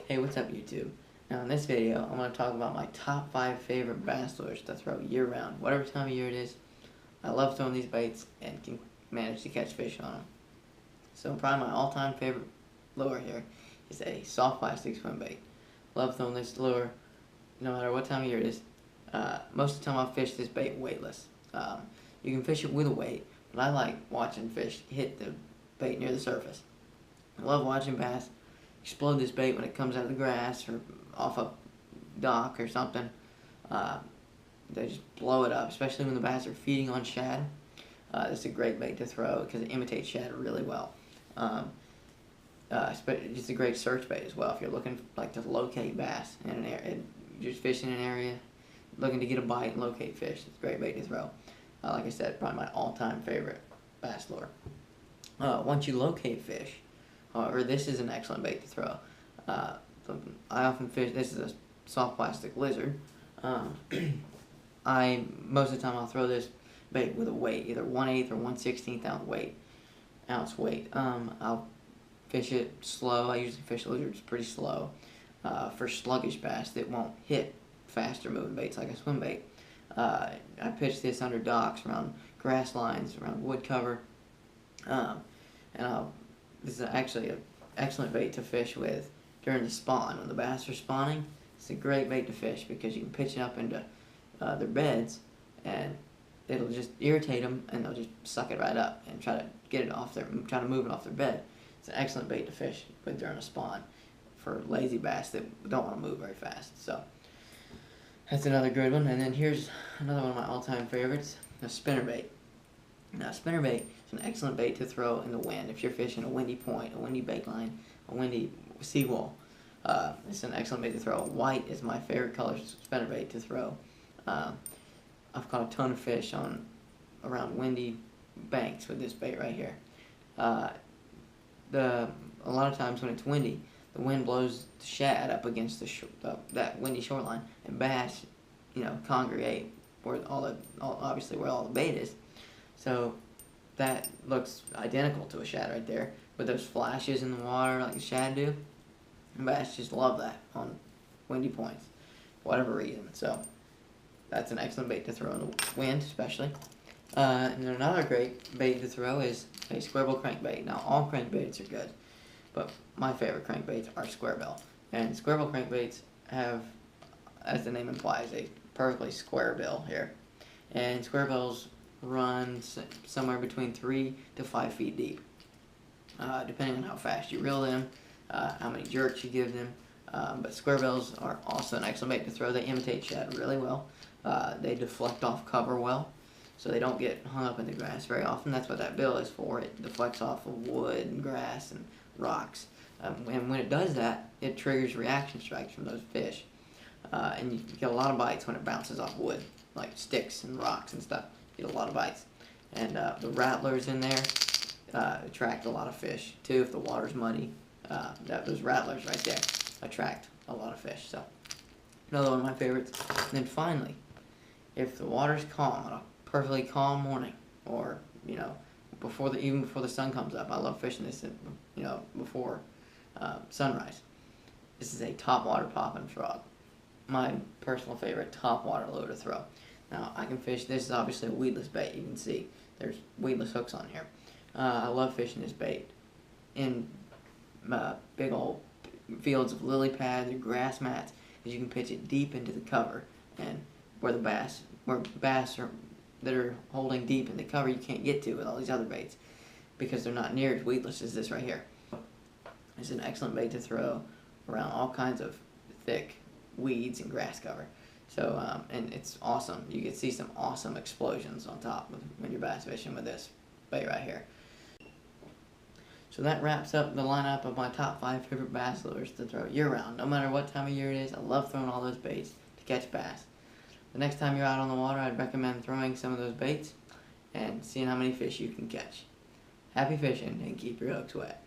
Hey, what's up YouTube? Now in this video, I'm going to talk about my top 5 favorite bass lures to throw year-round, whatever time of year it is. I love throwing these baits and can manage to catch fish on them. So probably my all-time favorite lure here is a soft plastic swim bait. Love throwing this lure no matter what time of year it is. Most of the time I'll fish this bait weightless. You can fish it with a weight, but I like watching fish hit the bait near the surface. I love watching bass explode this bait when it comes out of the grass or off a dock or something. They just blow it up, especially when the bass are feeding on shad. It's a great bait to throw because it imitates shad really well. It's a great search bait as well if you're looking to locate bass in an area. You're just fishing in an area, looking to get a bite and locate fish. It's a great bait to throw. Like I said, probably my all-time favorite bass lure. Once you locate fish, however, this is an excellent bait to throw. I often fish, this is a soft plastic lizard. Most of the time I'll throw this bait with a weight, either 1/8 or 1/16 ounce weight. I'll fish it slow. I usually fish lizards pretty slow. For sluggish bass that won't hit faster moving baits like a swim bait. I pitch this under docks, around grass lines, around wood cover. This is actually an excellent bait to fish with during the spawn. When the bass are spawning, it's a great bait to fish because you can pitch it up into their beds and it'll just irritate them and they'll just suck it right up and try to get it off try to move it off their bed. It's an excellent bait to fish with during a spawn for lazy bass that don't want to move very fast. So that's another good one. And then here's another one of my all-time favorites, a spinnerbait. Now, spinnerbait is an excellent bait to throw in the wind. If you're fishing a windy point, a windy bait line, a windy seawall, it's an excellent bait to throw. White is my favorite color spinnerbait to throw. I've caught a ton of fish around windy banks with this bait right here. A lot of times when it's windy, the wind blows the shad up against that windy shoreline, and bass, congregate where obviously where all the bait is. So that looks identical to a shad right there, with those flashes in the water like the shad do. And bass just love that on windy points, for whatever reason. So that's an excellent bait to throw in the wind, especially. And then another great bait to throw is a square bill crankbait. Now, all crankbaits are good, but my favorite crankbaits are square bill. And square bill crankbaits have, as the name implies, a perfectly square bill here. And square bills run somewhere between 3 to 5 feet deep, depending on how fast you reel them, how many jerks you give them. But square bills are also an excellent bait to throw. They imitate shad really well. They deflect off cover well, so they don't get hung up in the grass very often. That's what that bill is for. It deflects off of wood and grass and rocks. And when it does that, it triggers reaction strikes from those fish. And you get a lot of bites when it bounces off wood, like sticks and rocks and stuff. You get a lot of bites. And the rattlers in there attract a lot of fish too if the water's muddy. Those rattlers right there attract a lot of fish. So another one of my favorites. And then finally, if the water's calm on a perfectly calm morning, or even before the sun comes up, I love fishing this before sunrise. This is a top water popping frog. My personal favorite top water lure to throw. Now, I can fish, this is obviously a weedless bait. You can see there's weedless hooks on here. I love fishing this bait in big old fields of lily pads or grass mats, because you can pitch it deep into the cover, and where bass that are holding deep in the cover you can't get to with all these other baits because they're not near as weedless as this right here. It's an excellent bait to throw around all kinds of thick weeds and grass cover. So, and it's awesome. You can see some awesome explosions on top when you're bass fishing with this bait right here. So that wraps up the lineup of my top 5 favorite bass lures to throw year-round. No matter what time of year it is, I love throwing all those baits to catch bass. The next time you're out on the water, I'd recommend throwing some of those baits and seeing how many fish you can catch. Happy fishing and keep your hooks wet.